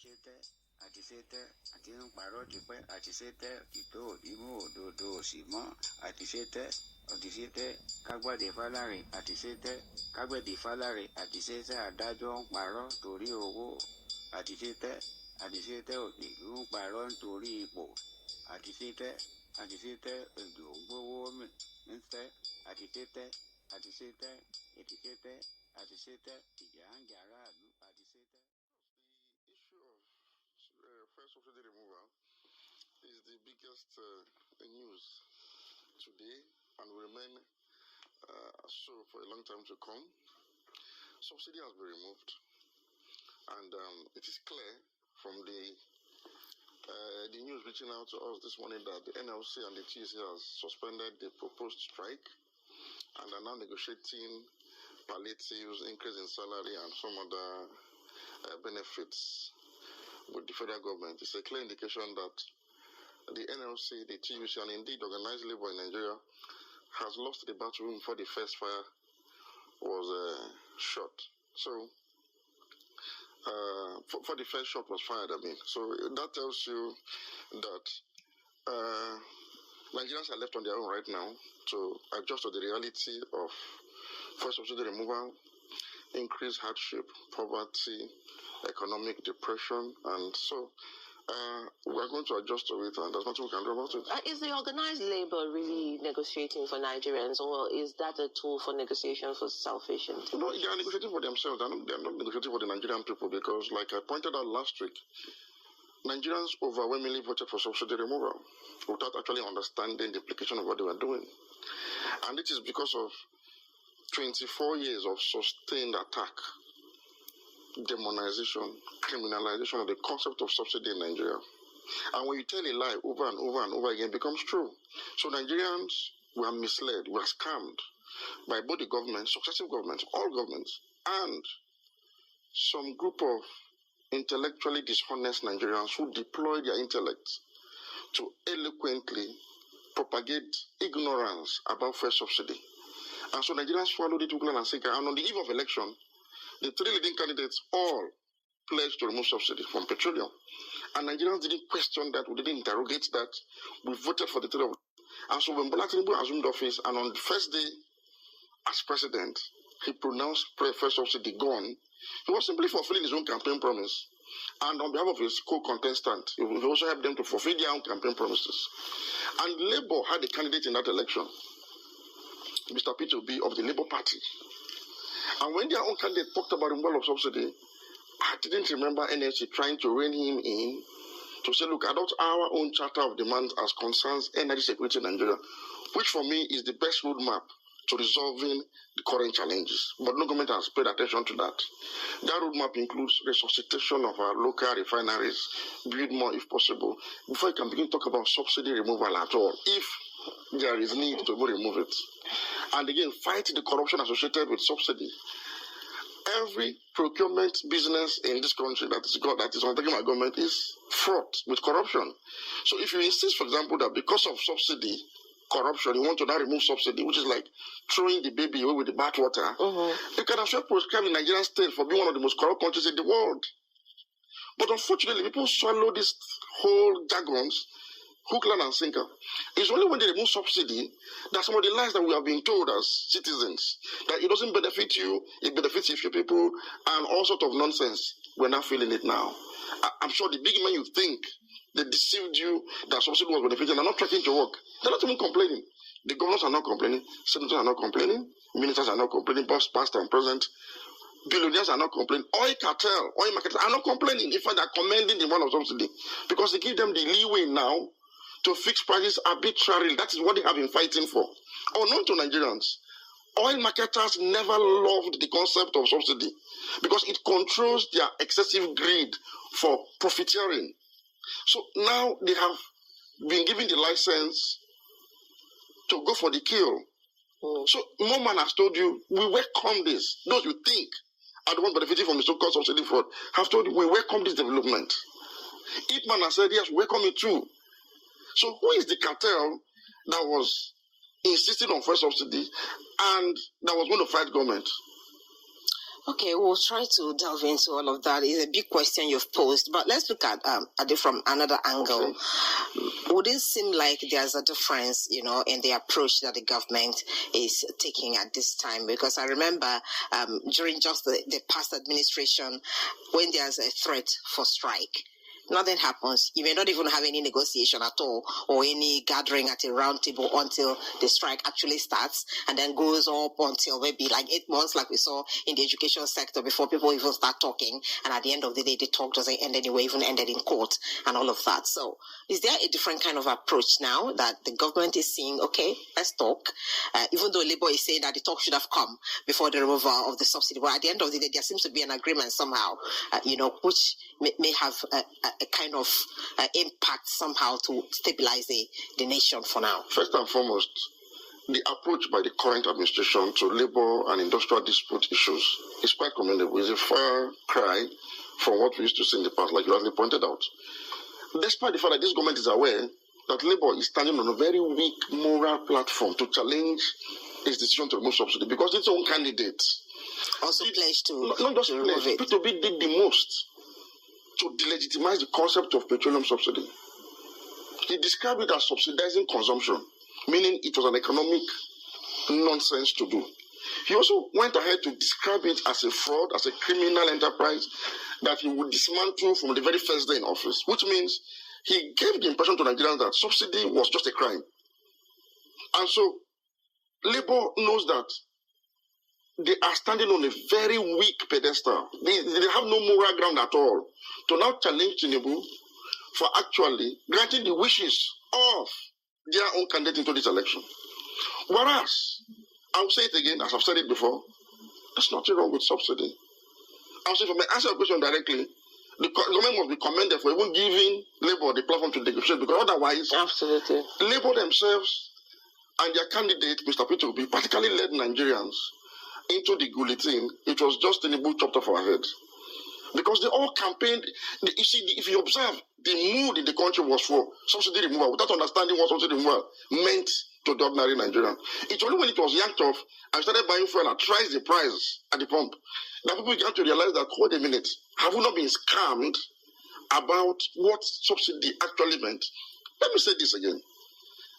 àtisẹ́tẹ́ àti ń parọ́ tipẹ́ àtisẹ́tẹ́ ìtò ìmú òdodo òsì mọ́ àtisẹ́tẹ́ kágbàdé fálárì àtisẹ́tẹ́ kágbàdé fálárì àtisẹ́tẹ́ adájọ́ ń parọ́ torí owó àtisẹ́tẹ́ òṣèlú ń parọ́ nítorí ipò àtisẹ́tẹ́ èdò ń gbówó ń fẹ́ àtisẹ́tẹ́ ìjà ń jà aráàlú àtisẹ́tẹ́. First subsidy removal is the biggest news today and will remain so for a long time to come. Subsidy has been removed, and it is clear from the news reaching out to us this morning that the NLC and the TUC has suspended the proposed strike and are now negotiating palliatives, increase in salary, and some other benefits with the federal government. It's a clear indication that the NLC, the TUC, and indeed organized labor in Nigeria has lost the battle before the first fire was shot. So, for the first shot was fired, So that tells you that Nigerians are left on their own right now to adjust to the reality of first subsidy removal, increased hardship, poverty, economic depression, and so we're going to adjust to it, and there's nothing we can do about it. Is the organized labor really negotiating for Nigerians, or is that a tool for negotiation for selfish interests? No, they are negotiating for themselves. They're not negotiating for the Nigerian people because, like I pointed out last week, Nigerians overwhelmingly voted for subsidy removal without actually understanding the implication of what they were doing. And it is because of 24 years of sustained attack, demonization, criminalization of the concept of subsidy in Nigeria. And when you tell a lie over and over and over again, it becomes true. So Nigerians were misled, were scammed by both the governments, successive governments, all governments, and some group of intellectually dishonest Nigerians who deploy their intellect to eloquently propagate ignorance about first subsidy. And so Nigerians swallowed it, and sinker. And on the eve of election, the three leading candidates all pledged to remove subsidy from petroleum. And Nigerians didn't question that, we didn't interrogate that. We voted for the three of them. And so when Bola Tinubu assumed office, and on the first day as president, he pronounced first subsidy gone, he was simply fulfilling his own campaign promise. And on behalf of his co-contestant, he also helped them to fulfill their own campaign promises. And Labour had a candidate in that election, Mr. P2B of the Labour Party. And when their own candidate talked about the removal of subsidy, I didn't remember NLC trying to rein him in to say, look, adopt our own charter of demands as concerns energy security in Nigeria, which for me is the best roadmap to resolving the current challenges. But no government has paid attention to that. That roadmap includes resuscitation of our local refineries, build more if possible, before you can begin to talk about subsidy removal at all, if there is need to remove it. And again, fight the corruption associated with subsidy. Every procurement business in this country that is undertaken by government is fraught with corruption. So if you insist, for example, that because of subsidy, corruption, you want to now remove subsidy, which is like throwing the baby away with the bathwater, you can actually prescribe the Nigerian state for being one of the most corrupt countries in the world. But unfortunately, people swallow these whole jargons hook, line, and sinker. It's only when they remove subsidy that some of the lies that we have been told as citizens, that it doesn't benefit you, it benefits a few people, and all sorts of nonsense. We're not feeling it now. I'm sure the big men you think, they deceived you that subsidy was benefiting, are not tracking to work. They're not even complaining. The governors are not complaining, senators are not complaining, ministers are not complaining, both past and present. Billionaires are not complaining. Oil cartel, oil marketers are not complaining. In fact, they're commending the amount of subsidy because they give them the leeway now to fix prices arbitrarily. That is what they have been fighting for. Unknown to Nigerians, oil marketers never loved the concept of subsidy because it controls their excessive greed for profiteering. So now they have been given the license to go for the kill. So Moman has told you, we welcome this. Those you think are the ones benefiting from the so-called subsidy fraud have told you, we welcome this development. Ipman has said, yes, we welcome it too. So who is the cartel that was insisting on first subsidy and that was going to fight government? Okay, we'll try to delve into all of that. It's a big question you've posed, but let's look at it from another angle. Okay. Would it seem like there's a difference, in the approach that the government is taking at this time? Because I remember during just the past administration, when there's a threat for strike, nothing happens. You may not even have any negotiation at all or any gathering at a round table until the strike actually starts and then goes up until maybe like 8 months, like we saw in the education sector, before people even start talking. And at the end of the day, the talk doesn't end anyway, even ended in court and all of that. So is there a different kind of approach now that the government is saying, okay, let's talk, even though Labour is saying that the talk should have come before the removal of the subsidy? But at the end of the day, there seems to be an agreement somehow, which may have a kind of impact somehow to stabilize the nation for now. First and foremost, the approach by the current administration to labor and industrial dispute issues is quite commendable. It's a far cry from what we used to see in the past, like you rightly pointed out. Despite the fact that this government is aware that Labour is standing on a very weak moral platform to challenge its decision to remove subsidy, because its own candidate also pledged to not just remove it. P2B did the most to delegitimize the concept of petroleum subsidy. He described it as subsidizing consumption, meaning it was an economic nonsense to do. He also went ahead to describe it as a fraud, as a criminal enterprise that he would dismantle from the very first day in office, which means he gave the impression to Nigerians that subsidy was just a crime. And so Labour knows that they are standing on a very weak pedestal. They have no moral ground at all to now challenge Tinubu for actually granting the wishes of their own candidate into this election. Whereas, I'll say it again, as I've said it before, there's nothing wrong with subsidy. I'll say, if I may answer your question directly, the government must be commended for even giving Labour the platform to negotiate, because otherwise, absolutely, Labour themselves and their candidate, Mr. P2B, particularly led Nigerians into the guillotine. It was just Tinubu chopped off our head. Because they all campaigned. You see, if you observe, the mood in the country was for subsidy removal without understanding what subsidy removal meant to the ordinary Nigerian. It's only when it was yanked off and started buying fuel at twice the price at the pump that people began to realize that, hold a minute, have we not been scammed about what subsidy actually meant? Let me say this again.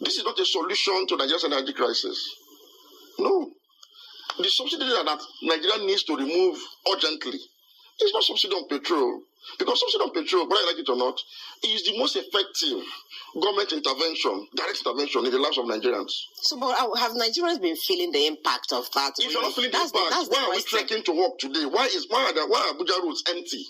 This is not a solution to Nigeria's energy crisis. No. The subsidy that Nigeria needs to remove urgently is not subsidy on petrol. Because subsidy on petrol, whether you like it or not, is the most effective government intervention, direct intervention in the lives of Nigerians. So, but have Nigerians been feeling the impact of that? If you're not feeling the impact, why are we trekking to work today? Why are Abuja roads empty?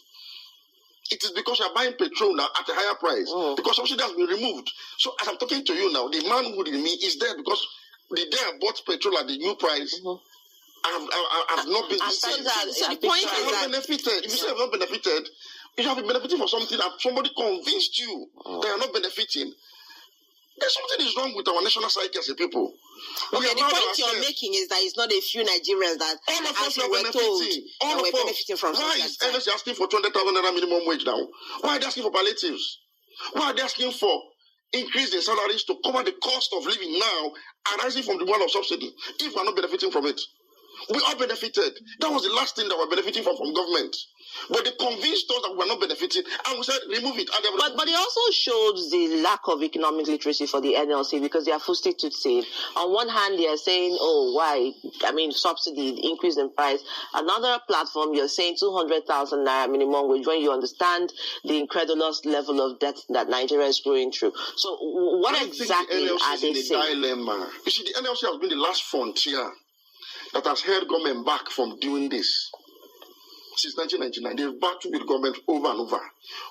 It is because you're buying petrol now at a higher price. Because subsidy has been removed. So as I'm talking to you now, the manhood in me is there because the day I bought petrol at the new price, I've not been so the point is that benefited. If you say I've not benefited, you have been benefiting from something that somebody convinced you that you're not benefiting. There's something is wrong with our national psyche as a people. Okay, the point you're making is that it's not a few Nigerians that all of us were benefiting. All of us benefiting from. Why is NSC asking for 200,000 naira minimum wage now? Why are they asking for palliatives? Why are they asking for increase in salaries to cover the cost of living now arising from the world of subsidy if we're not benefiting from it? We all benefited. That was the last thing that we're benefiting from government. But they convinced us that we're not benefiting, and we said, remove it. But it also shows the lack of economic literacy for the NLC, because they are fussy to say. On one hand, they are saying, oh, why? I mean, subsidy, increase in price. Another platform, you're saying 200,000 naira minimum wage, when you understand the incredulous level of debt that Nigeria is going through. So what exactly are they saying? Dilemma. You see, the NLC has been the last frontier that has held government back from doing this. Since 1999, they've battled with government over and over.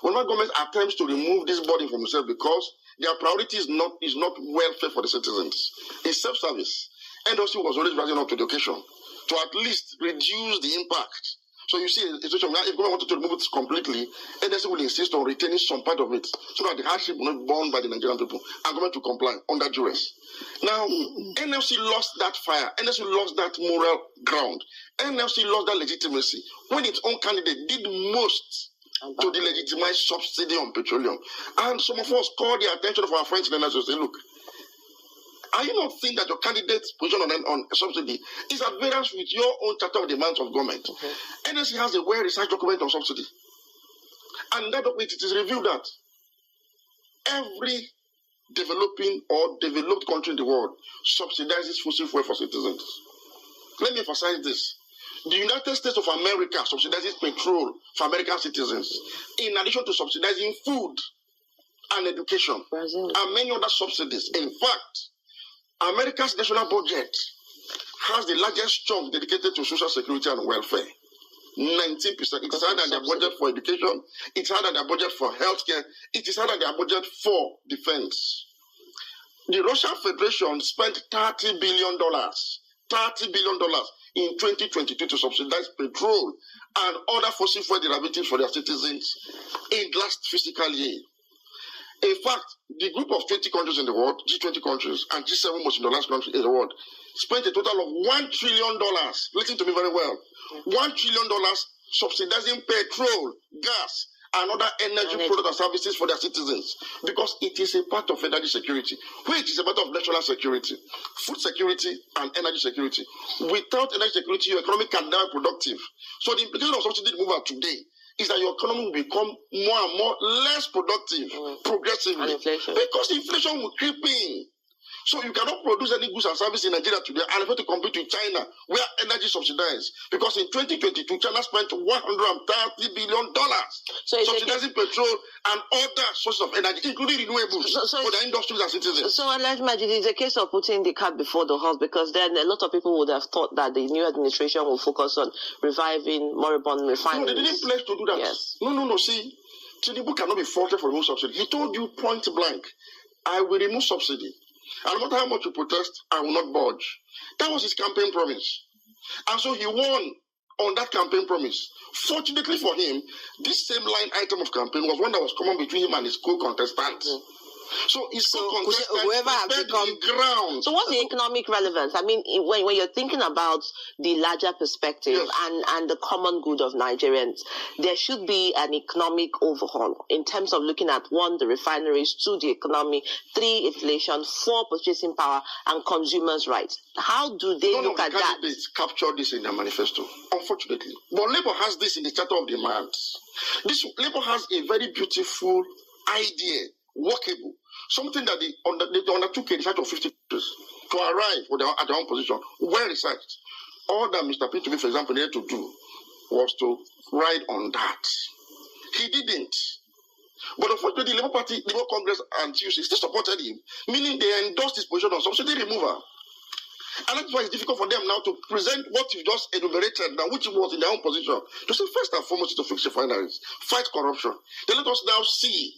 Whenever government attempts to remove this burden from itself because their priority is not welfare for the citizens, it's self-service. NLC was always rising up to the occasion to at least reduce the impact. So you see, a situation where if government wanted to remove it completely, NLC will insist on retaining some part of it so that the hardship will not be borne by the Nigerian people and government to comply under duress. Now, NLC lost that fire. NLC lost that moral ground. NLC lost that legitimacy when its own candidate did most to delegitimize subsidy on petroleum. And some of us called the attention of our friends in NLC and say, look, Are you not think that your candidate's position on subsidy is at variance with your own charter of demands of government? NSC has a well-researched document on subsidy. And in that document, it is revealed that every developing or developed country in the world subsidizes fossil fuel for citizens. Let me emphasize this. The United States of America subsidizes petrol for American citizens, in addition to subsidizing food and education and many other subsidies. In fact, America's national budget has the largest chunk dedicated to social security and welfare. 19%. It is higher than their budget for education. It's higher than their budget for healthcare. It is higher than their budget for defense. The Russian Federation spent $30 billion in 2022 to subsidize petrol and other fossil fuel derivatives for their citizens in the last fiscal year. In fact, the group of 20 countries in the world, G20 countries, and G7 most industrialized countries in the world, spent a total of $1 trillion, listen to me very well, $1 trillion subsidizing petrol, gas, and other energy products and services for their citizens, because it is a part of energy security, which is a matter of national security, food security, and energy security. Without energy security, your economy can never be productive. So the implication of subsidy removal today is that your economy will become more and more less productive progressively, because inflation will creep in. So you cannot produce any goods and services in Nigeria today and have to compete with China, where energy subsidized. Because in 2022, China spent $130 billion subsidizing petrol and other sources of energy, including renewables, for their industries and citizens. So, Alhaji Majid, it's a case of putting the cart before the horse, because then a lot of people would have thought that the new administration will focus on reviving moribund refineries. No, they didn't pledge to do that. Yes. No. See, Tinubu cannot be faulted for removing subsidy. He told you point blank, I will remove subsidy. And no matter how much you protest, I will not budge. That was his campaign promise. And so he won on that campaign promise. Fortunately for him, this same line item of campaign was one that was common between him and his co-contestant. So his co-contestant whoever has become the ground. So what's the economic relevance? I mean, when you're thinking about the larger perspective and the common good of Nigerians, there should be an economic overhaul in terms of looking at 1, the refineries, 2, the economy, 3, inflation, 4, purchasing power, and consumers' rights. How do they look at that? None of the candidates capture this in their manifesto, unfortunately. But Labour has this in the Charter of Demands. Labour has a very beautiful idea, workable, something that they undertook in the sight of 50 years to arrive at their own position, well researched. All that Mr. P, for example, needed to do was to ride on that. He didn't. But unfortunately, the Labour Party, Labour Congress, and TUC still supported him, meaning they endorsed his position on subsidy removal. And that's why it's difficult for them now to present what you just enumerated now, which was in their own position. To say, first and foremost, to fix refineries, fight corruption. Then let us now see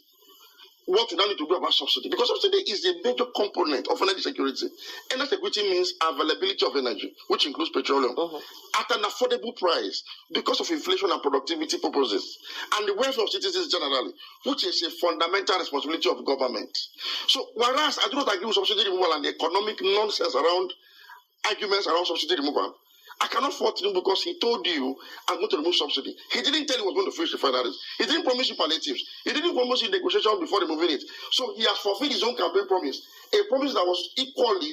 what we now need to do about subsidy. Because subsidy is a major component of energy security. Energy security means availability of energy, which includes petroleum, at an affordable price because of inflation and productivity purposes, and the welfare of citizens generally, which is a fundamental responsibility of government. So, whereas I do not agree with subsidy removal and the economic nonsense around arguments around subsidy removal, I cannot fault him because he told you I'm going to remove subsidy. He didn't tell you he was going to fix refineries. He didn't promise you palliatives. He didn't promise you negotiation before removing it. So he has fulfilled his own campaign promise, a promise that was equally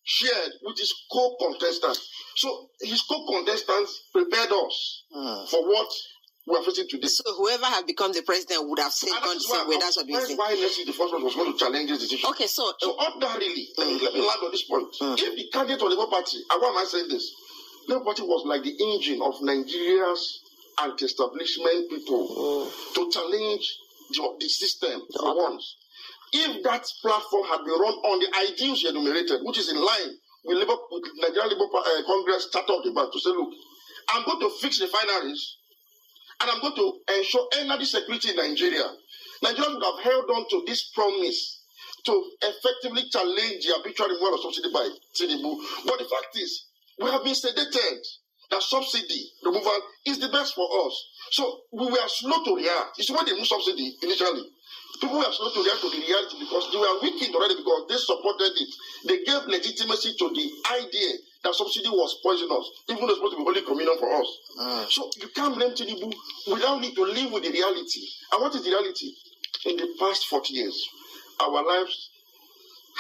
shared with his co-contestants. So his co-contestants prepared us for what we are facing today. So whoever had become the president would have said, that's what we think. That's why Leslie the first one was going to challenge this decision. Okay, so ordinarily, let me land on this point. If the candidate of the Labour Party, and why am I saying this? Labour Party was like the engine of Nigeria's anti-establishment people to challenge the system for once. If that platform had been run on the ideals you enumerated, which is in line with Nigerian Labour Congress Charter of Demands, to say, look, I'm going to fix refineries and I'm going to ensure energy security in Nigeria. Nigerians would have held on to this promise to effectively challenge the arbitrary removal of subsidy by Tinubu. But the fact is, we have been sedated that subsidy removal is the best for us. So we were slow to react. You see, when they moved subsidy initially, people were slow to react to the reality because they were weakened already because they supported it. They gave legitimacy to the idea that subsidy was poisonous, even though it's supposed to be Holy Communion for us. So you can't blame Tinubu. We now need to live with the reality. And what is the reality? In the past 40 years, our lives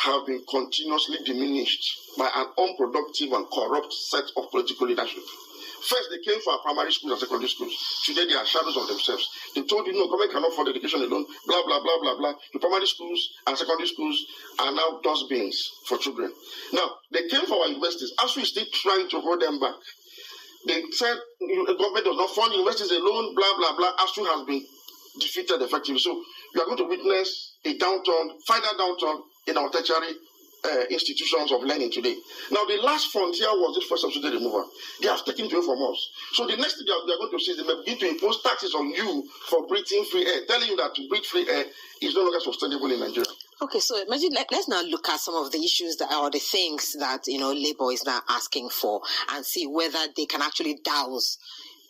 have been continuously diminished by an unproductive and corrupt set of political leadership. First, they came for our primary schools and secondary schools. Today, they are shadows of themselves. They told you, no, government cannot fund education alone, blah, blah, blah, blah, blah. The primary schools and secondary schools are now dustbins for children. Now, they came for our universities. As we still trying to hold them back, they said the government does not fund universities alone, blah, blah, blah. ASU has been defeated effectively. So, you are going to witness a downturn, final downturn in our tertiary institutions of learning today. Now, the last frontier was this first subsidy removal. They have taken it away from us. So the next thing they are going to see is they may begin to impose taxes on you for breathing free air, telling you that to breathe free air is no longer sustainable in Nigeria. Okay, so imagine let's now look at some of the issues that are the things that Labour is now asking for and see whether they can actually douse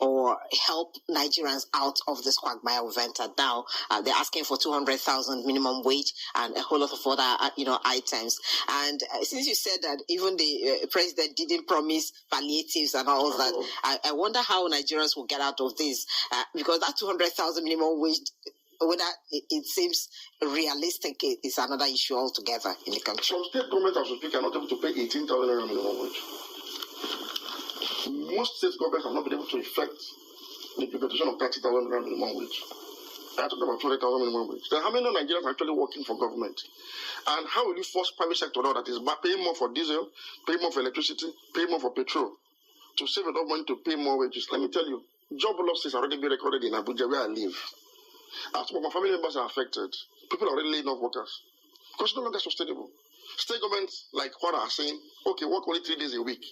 or help Nigerians out of this quagmire we've entered now. They're asking for 200,000 minimum wage and a whole lot of other, items. And since you said that even the president didn't promise palliatives and all that, I wonder how Nigerians will get out of this because that 200,000 minimum wage, whether it seems realistic, is another issue altogether in the country. Some state governments, as we speak, are not able to pay 18,000 minimum wage. Most state governments have not been able to effect the implementation of 30,000 minimum wage. I talking about 20,000 minimum wage. Then how many Nigerians are actually working for government? And how will you force private sector now that is paying more for diesel, paying more for electricity, paying more for petrol, to save enough money to pay more wages? Let me tell you, job losses are already being recorded in Abuja where I live. As some of my family members are affected, people are already laying off workers because it's no longer sustainable. State governments like what are saying, okay, work only 3 days a week,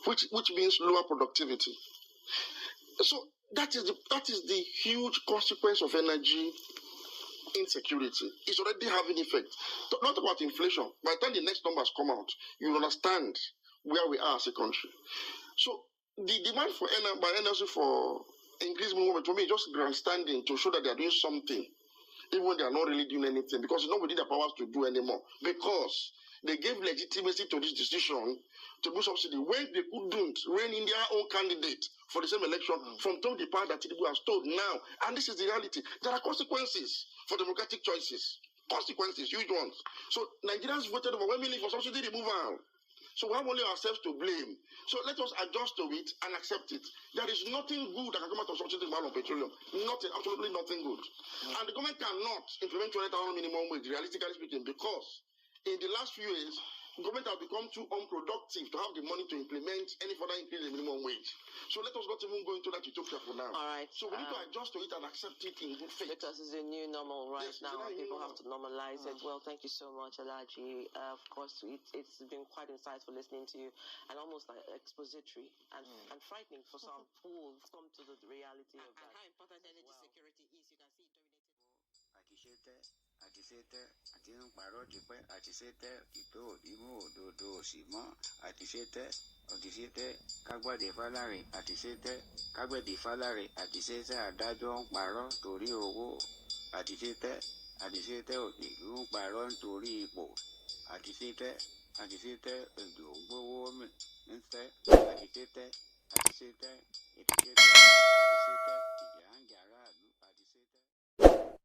which means lower productivity. So that is the huge consequence of energy insecurity. It's already having effect. Not about inflation. By the time the next numbers come out, you will understand where we are as a country. So the demand for NLC for increased movement for me is just grandstanding to show that they are doing something, even when they are not really doing anything, because it's not within their powers to do anymore. Because they gave legitimacy to this decision to do subsidy when they couldn't rein in their own candidate for the same election from the power that Tinubu has told now. And this is the reality. There are consequences for democratic choices. Consequences, huge ones. So Nigerians voted overwhelmingly for subsidy removal. So we have only ourselves to blame. So let us adjust to it and accept it. There is nothing good that can come out of subsidy removal on petroleum. Nothing, absolutely nothing good. And the government cannot implement 20,000 minimum wage, realistically speaking, because in the last few years, government have become too unproductive to have the money to implement any further increase in minimum wage. So let us not even go into that utopia for now. All right. So we need to adjust to it and accept it in good faith. Because it's a new normal right Yes, now. People have to normalize it. Well, thank you so much, Alaji. Of course, it's been quite insightful listening to you and almost like expository and frightening for some who will come to the reality of that. And how important energy security is, you can see it dominated. Àti pàrọ̀ tipẹ́ àti ṣètẹ́ ìtò ìmú òdodo sì mọ́ àti ṣètẹ́ kágbàdé fáláre àti ṣètẹ́ kágbàdé fáláre àti ṣètẹ́ adájọ́ ń parọ́ torí owó àti ṣètẹ́ ìlú ń parọ́ nítorí ipò àti ṣètẹ́ èdò ń gbówó ń tẹ́ àti ṣètẹ́ ìdí ń jà aráàlú àti ṣètẹ́.